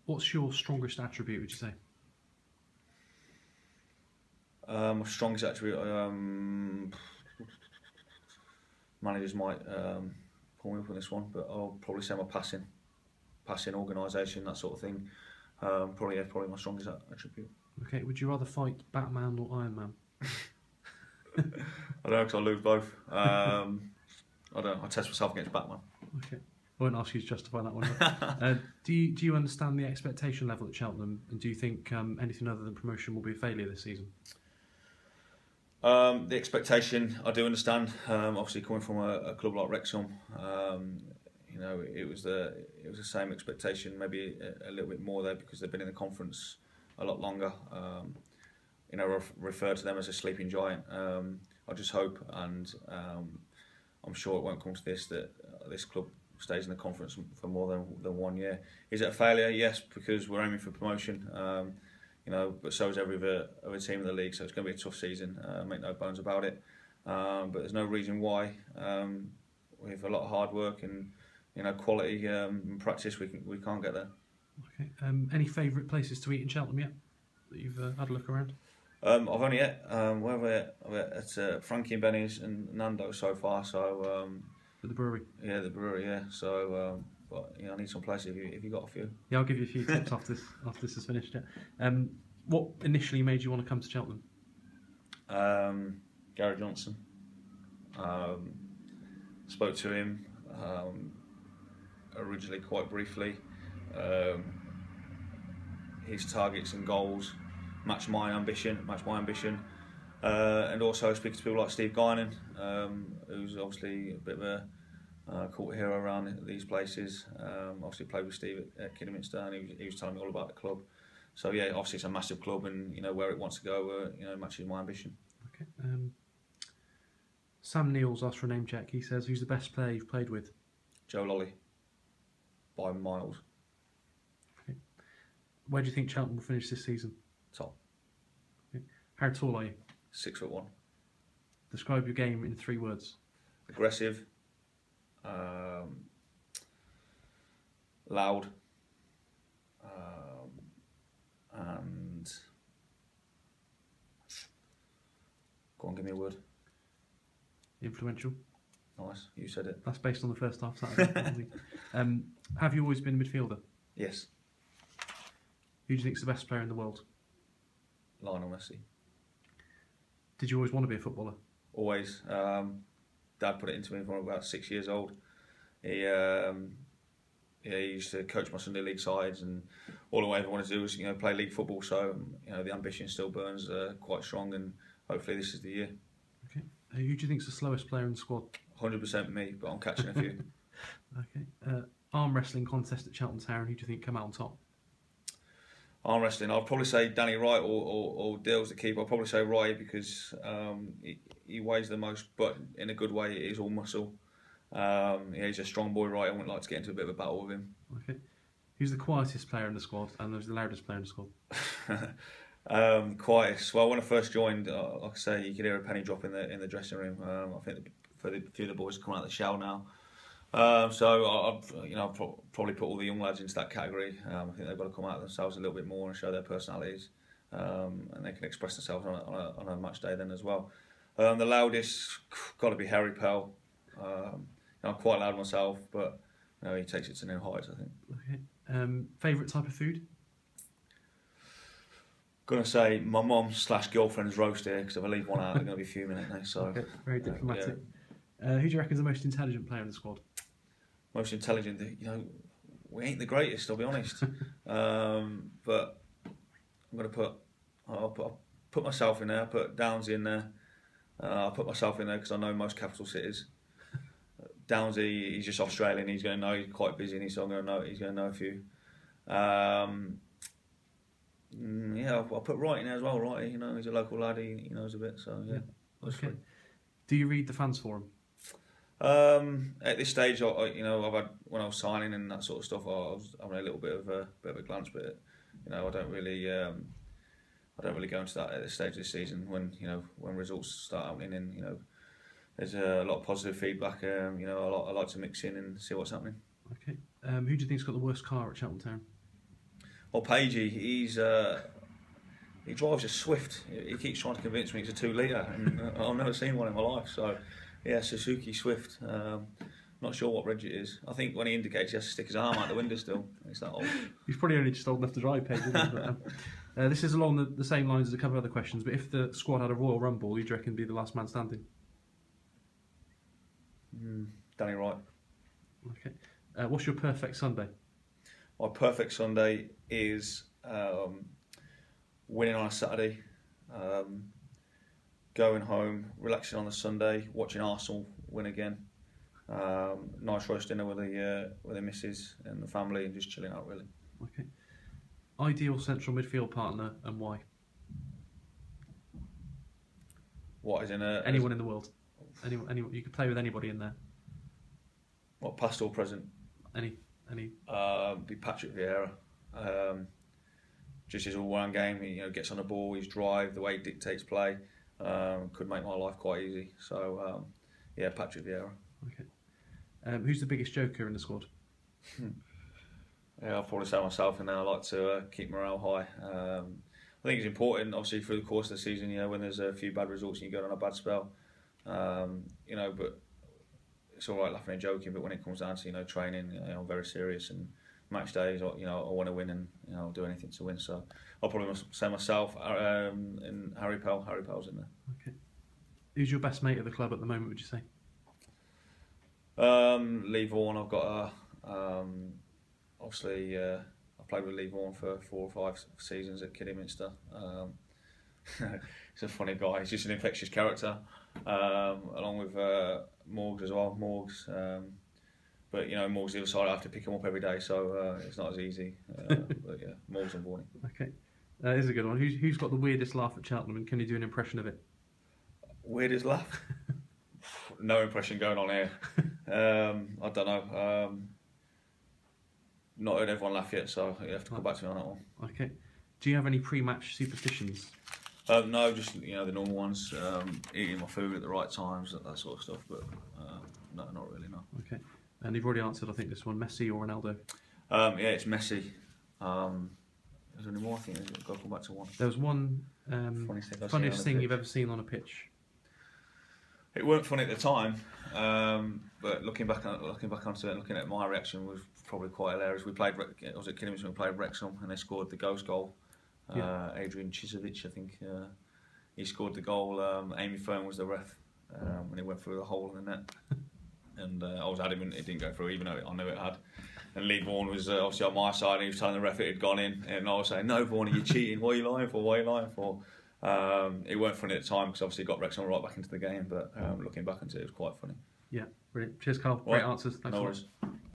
What's your strongest attribute, would you say? My strongest attribute, managers might pull me up on this one, but I'll probably say my passing, organisation, that sort of thing. Probably my strongest attribute. Okay, would you rather fight Batman or Iron Man? I don't know, because I lose both. I don't. I test myself against Batman. Okay, I won't ask you to justify that one. Do you understand the expectation level at Cheltenham, and do you think anything other than promotion will be a failure this season? The expectation, I do understand. Obviously, coming from a club like Wrexham, it was the same expectation, maybe a little bit more there because they've been in the conference a lot longer. Refer to them as a sleeping giant. I just hope, and I'm sure it won't come to this, that this club stays in the conference for more than 1 year. Is it a failure? Yes, because we're aiming for promotion. But so is every other team in the league. So it's going to be a tough season. Make no bones about it. But there's no reason why. With a lot of hard work and quality and practice, we can't get there. Okay. Any favourite places to eat in Cheltenham yet that you've had a look around? I've only ate where have I ate? At Frankie and Benny's and Nando's so far. So At the brewery. Yeah, the brewery. Yeah. So. But I need some places if you got a few. Yeah, I'll give you a few tips after this is finished. Yeah. What initially made you want to come to Cheltenham? Gary Johnson. Spoke to him originally quite briefly. His targets and goals match my ambition, and also speaking to people like Steve Guinan, who's obviously a bit of a cult hero around these places. Obviously played with Steve at Kidderminster, and he was telling me all about the club. So yeah, obviously it's a massive club, and where it wants to go, matches my ambition. Okay. Sam Neal's asked for a name check. He says, "Who's the best player you've played with?" Joe Lolly, by miles. Okay. Where do you think Cheltenham will finish this season? Top. Okay. How tall are you? 6'1". Describe your game in 3 words. Aggressive. Loud, and go on, give me a word. Influential. Nice, you said it. That's based on the first half Saturday. Have you always been a midfielder? Yes. Who do you think is the best player in the world? Lionel Messi. Did you always want to be a footballer? Always. Dad put it into me when I was about 6 years old. He used to coach my Sunday league sides, and all I ever wanted to do was play league football. So the ambition still burns quite strong, and hopefully this is the year. Okay. Who do you think is the slowest player in the squad? 100% me, but I'm catching a few. Okay. Arm wrestling contest at Cheltenham Town. Who do you think come out on top? Arm wrestling, I'll probably say Danny Wright or Dale's the keeper. I'll probably say Wright because he weighs the most, but in a good way. He's all muscle. He's a strong boy, Wright. I wouldn't like to get into a bit of a battle with him. Okay. Who's the quietest player in the squad and who's the loudest player in the squad? Quietest. Well, when I first joined, like I say, you could hear a penny drop in the dressing room. I think a few of the boys have come out of the shell now. So I've probably put all the young lads into that category. I think they've got to come out themselves a little bit more and show their personalities, and they can express themselves on a match day then as well. The loudest got to be Harry Pell. I'm quite loud myself, but he takes it to new heights, I think. Okay. Favourite type of food? Gonna say my mum/girlfriend's roast here, because if I leave one out, they're gonna be fuming at me. So okay. Very diplomatic. Yeah. Who do you reckon is the most intelligent player in the squad? Most intelligent, we ain't the greatest, I'll be honest. But I'll put myself in there. Put Downsy in there. I'll put myself in there because I know most capital cities. Downsy, he's just Australian. He's going to know. He's quite busy, and he's going to know. He's going to know a few. I'll put Wright in there as well. Wright, he's a local lad. He knows a bit. So yeah. Okay. Do you read the fans forum? At this stage, I've had, when I was signing and that sort of stuff, I was having a little bit of a glance, but I don't really go into that at this stage of the season when results start happening and there's a lot of positive feedback. I like to mix in and see what's happening. Okay. Who do you think's got the worst car at Cheltenham Town? Well, Pagey, he drives a Swift. He keeps trying to convince me it's a 2 litre, and I've never seen one in my life. So, yeah, Suzuki Swift. Not sure what reg it is. I think when he indicates, he has to stick his arm out the window still. It's that old. He's probably only just old enough to drive, Page, isn't he? But, this is along the same lines as a couple of other questions, but if the squad had a Royal Rumble, who do you reckon would be the last man standing? Danny Wright. Okay. What's your perfect Sunday? My perfect Sunday is winning on a Saturday, going home, relaxing on a Sunday, watching Arsenal win again. Nice roast dinner with the missus and the family, and just chilling out really. Okay. Ideal central midfield partner and why? What is in anyone in the world? Anyone you could play with anybody in there. What, past or present? Any. Be Patrick Vieira. Just his all-round game. He gets on the ball, his drive, the way he dictates play, could make my life quite easy. So yeah, Patrick Vieira. Okay. Who's the biggest joker in the squad? Yeah, I'll probably say myself, and I like to keep morale high. I think it's important, obviously, through the course of the season. When there's a few bad results and you go on a bad spell, but it's all right laughing and joking. But when it comes down to training, I'm very serious, and match days, I want to win, and I'll do anything to win. So I'll probably say myself, and Harry Pell. Harry Pell's in there. Okay. Who's your best mate at the club at the moment, would you say? Lee Vaughan. I've got obviously I played with Lee Vaughan for 4 or 5 seasons at Kidderminster. He's a funny guy. He's just an infectious character, along with Morgs as well. Morgs, but Morgs the other side. I have to pick him up every day, so it's not as easy. But yeah, Morgs and Vaughan. Okay, that is a good one. Who's got the weirdest laugh at Cheltenham, and can you do an impression of it? Weirdest laugh? No impression going on here. I don't know. Not heard everyone laugh yet, so you have to come back to me on that one. Okay. Do you have any pre-match superstitions? No, just the normal ones. Eating my food at the right times, that sort of stuff. But no, not really. No. Okay. And you've already answered, I think, this one: Messi or Ronaldo? Yeah, it's Messi. Is there any more? I think I've got to come back to one. There was one funniest thing you've ever seen on a pitch. It weren't funny at the time, but looking back onto it and looking at my reaction was probably quite hilarious. I was at Kidderminster, we played Wrexham, and they scored the ghost goal. Adrian Chizovic, I think, he scored the goal. Amy Fern was the ref when he went through the hole in the net, and I was adamant it didn't go through, even though I knew it had. And Lee Vaughan was obviously on my side, and he was telling the ref it had gone in, and I was saying, "No, Vaughan, you're cheating. What are you lying for? What are you lying for?" It weren't funny at the time because obviously it got Wrexham right back into the game, but looking back into it, it was quite funny. Yeah, brilliant. Cheers, Carl. Great answers. Thanks a lot.